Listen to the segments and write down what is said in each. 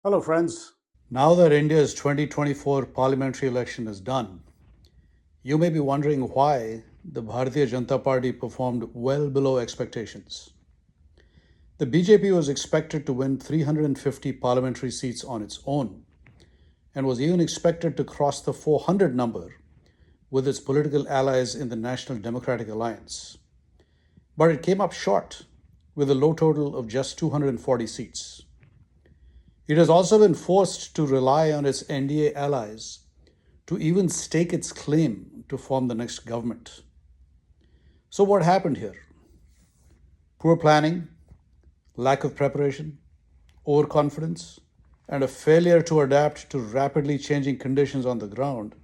Hello, friends. Now that India's 2024 parliamentary election is done, you may be wondering why the Bharatiya Janata Party performed well below expectations. The BJP was expected to win 350 parliamentary seats on its own and was even expected to cross the 400 number with its political allies in the National Democratic Alliance. But it came up short with a low total of just 240 seats. It has also been forced to rely on its NDA allies to even stake its claim to form the next government. So, what happened here? Poor planning, lack of preparation, overconfidence, and a failure to adapt to rapidly changing conditions on the ground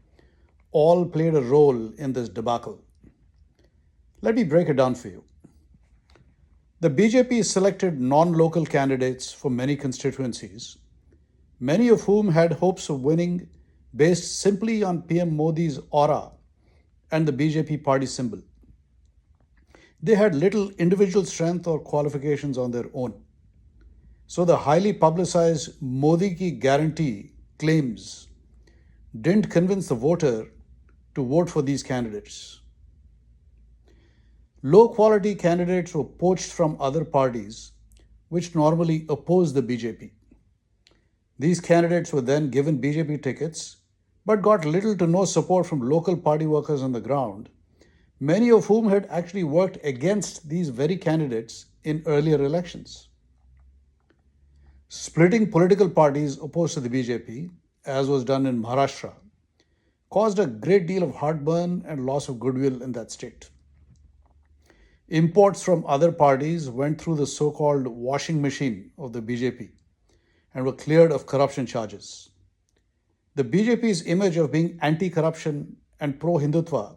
all played a role in this debacle. Let me break it down for you. The BJP selected non local candidates for many constituencies, many of whom had hopes of winning based simply on PM Modi's aura and the BJP party symbol. They had little individual strength or qualifications on their own. So the highly publicized Modi ki guarantee claims didn't convince the voter to vote for these candidates. Low quality candidates were poached from other parties, which normally oppose the BJP. These candidates were then given BJP tickets, but got little to no support from local party workers on the ground, many of whom had actually worked against these very candidates in earlier elections. Splitting political parties opposed to the BJP, as was done in Maharashtra, caused a great deal of heartburn and loss of goodwill in that state. Imports from other parties went through the so called washing machine of the BJP and were cleared of corruption charges. The BJP's image of being anti corruption and pro Hindutva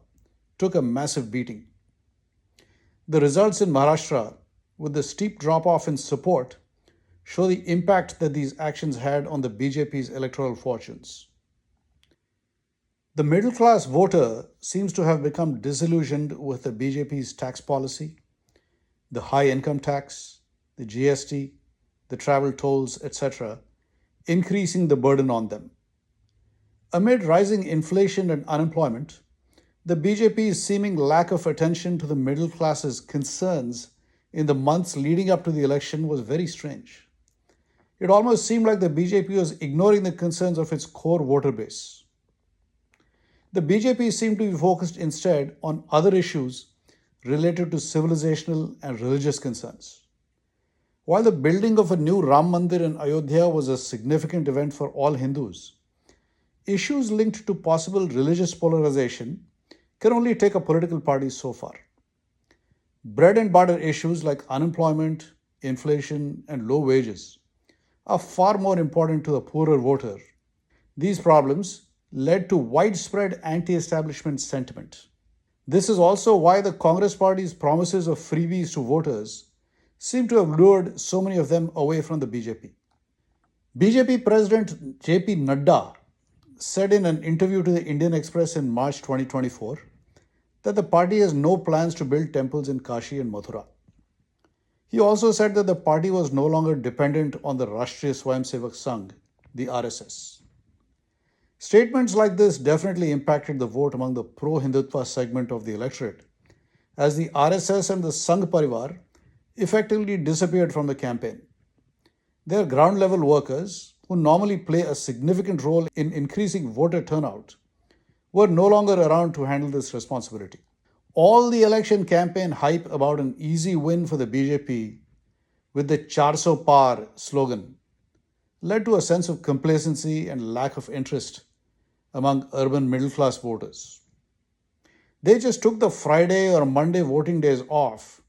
took a massive beating. The results in Maharashtra, with the steep drop off in support, show the impact that these actions had on the BJP's electoral fortunes. The middle class voter seems to have become disillusioned with the BJP's tax policy, the high income tax, the GST, the travel tolls, etc., increasing the burden on them. Amid rising inflation and unemployment, the BJP's seeming lack of attention to the middle class's concerns in the months leading up to the election was very strange. It almost seemed like the BJP was ignoring the concerns of its core voter base. The BJP seemed to be focused instead on other issues related to civilizational and religious concerns. While the building of a new Ram Mandir in Ayodhya was a significant event for all Hindus, issues linked to possible religious polarization can only take a political party so far. Bread and butter issues like unemployment, inflation, and low wages are far more important to the poorer voter. These problems led to widespread anti-establishment sentiment. This is also why the Congress party's promises of freebies to voters seem to have lured so many of them away from the BJP. BJP President JP Nadda said in an interview to the Indian Express in March 2024 that the party has no plans to build temples in Kashi and Mathura. He also said that the party was no longer dependent on the Rashtriya Swayamsevak Sangh, the RSS. Statements like this definitely impacted the vote among the pro-Hindutva segment of the electorate, as the RSS and the Sangh Parivar effectively disappeared from the campaign. Their ground-level workers, who normally play a significant role in increasing voter turnout, were no longer around to handle this responsibility. All the election campaign hype about an easy win for the BJP with the 400 Par slogan led to a sense of complacency and lack of interest among urban middle class voters. They just took the Friday or Monday voting days off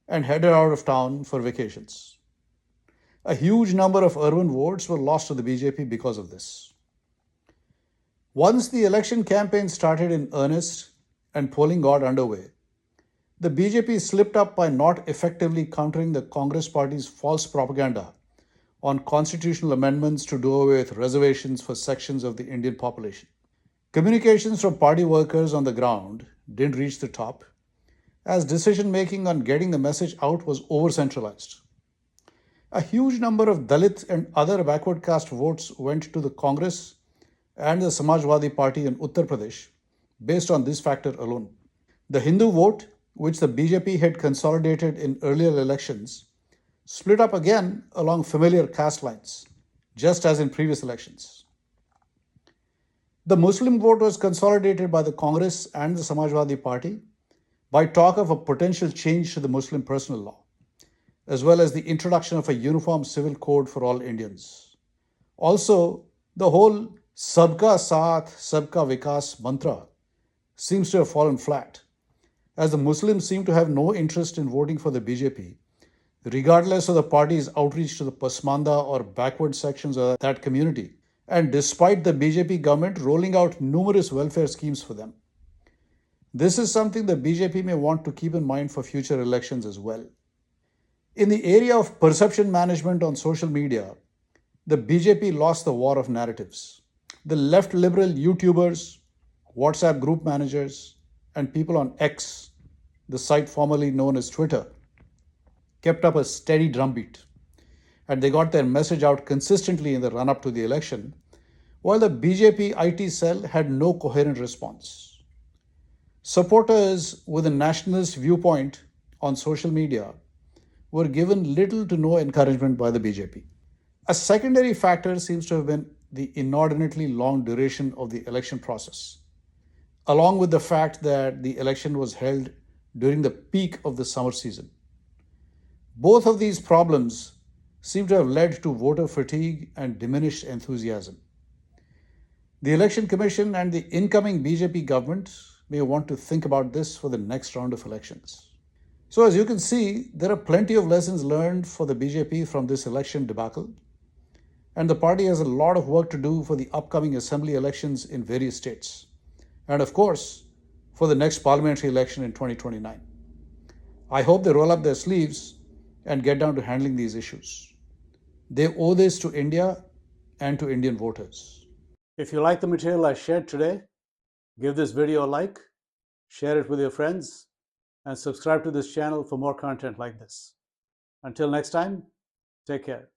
and headed out of town for vacations. A huge number of urban votes were lost to the BJP because of this. Once the election campaign started in earnest and polling got underway, the BJP slipped up by not effectively countering the Congress party's false propaganda on constitutional amendments to do away with reservations for sections of the Indian population. Communications from party workers on the ground didn't reach the top, as decision making on getting the message out was over centralized. A huge number of Dalit and other backward caste votes went to the Congress and the Samajwadi Party in Uttar Pradesh based on this factor alone. The Hindu vote, which the BJP had consolidated in earlier elections, split up again along familiar caste lines, just as in previous elections. The Muslim vote was consolidated by the Congress and the Samajwadi Party by talk of a potential change to the Muslim personal law, as well as the introduction of a uniform civil code for all Indians. Also, the whole Sabka Saath, Sabka Vikas mantra seems to have fallen flat, as the Muslims seem to have no interest in voting for the BJP, regardless of the party's outreach to the Pasmanda or backward sections of that community, and despite the BJP government rolling out numerous welfare schemes for them. This is something the BJP may want to keep in mind for future elections as well. In the area of perception management on social media, the BJP lost the war of narratives. The left liberal YouTubers, WhatsApp group managers, and people on X, the site formerly known as Twitter, kept up a steady drumbeat, and they got their message out consistently in the run up to the election, while the BJP IT cell had no coherent response. Supporters with a nationalist viewpoint on social media were given little to no encouragement by the BJP. A secondary factor seems to have been the inordinately long duration of the election process, along with the fact that the election was held during the peak of the summer season. Both of these problems seem to have led to voter fatigue and diminished enthusiasm. The Election Commission and the incoming BJP government may want to think about this for the next round of elections. So, as you can see, there are plenty of lessons learned for the BJP from this election debacle, and the party has a lot of work to do for the upcoming assembly elections in various states, and of course, for the next parliamentary election in 2029. I hope they roll up their sleeves and get down to handling these issues. They owe this to India and to Indian voters. If you like the material I shared today, give this video a like, share it with your friends, and subscribe to this channel for more content like this. Until next time, take care.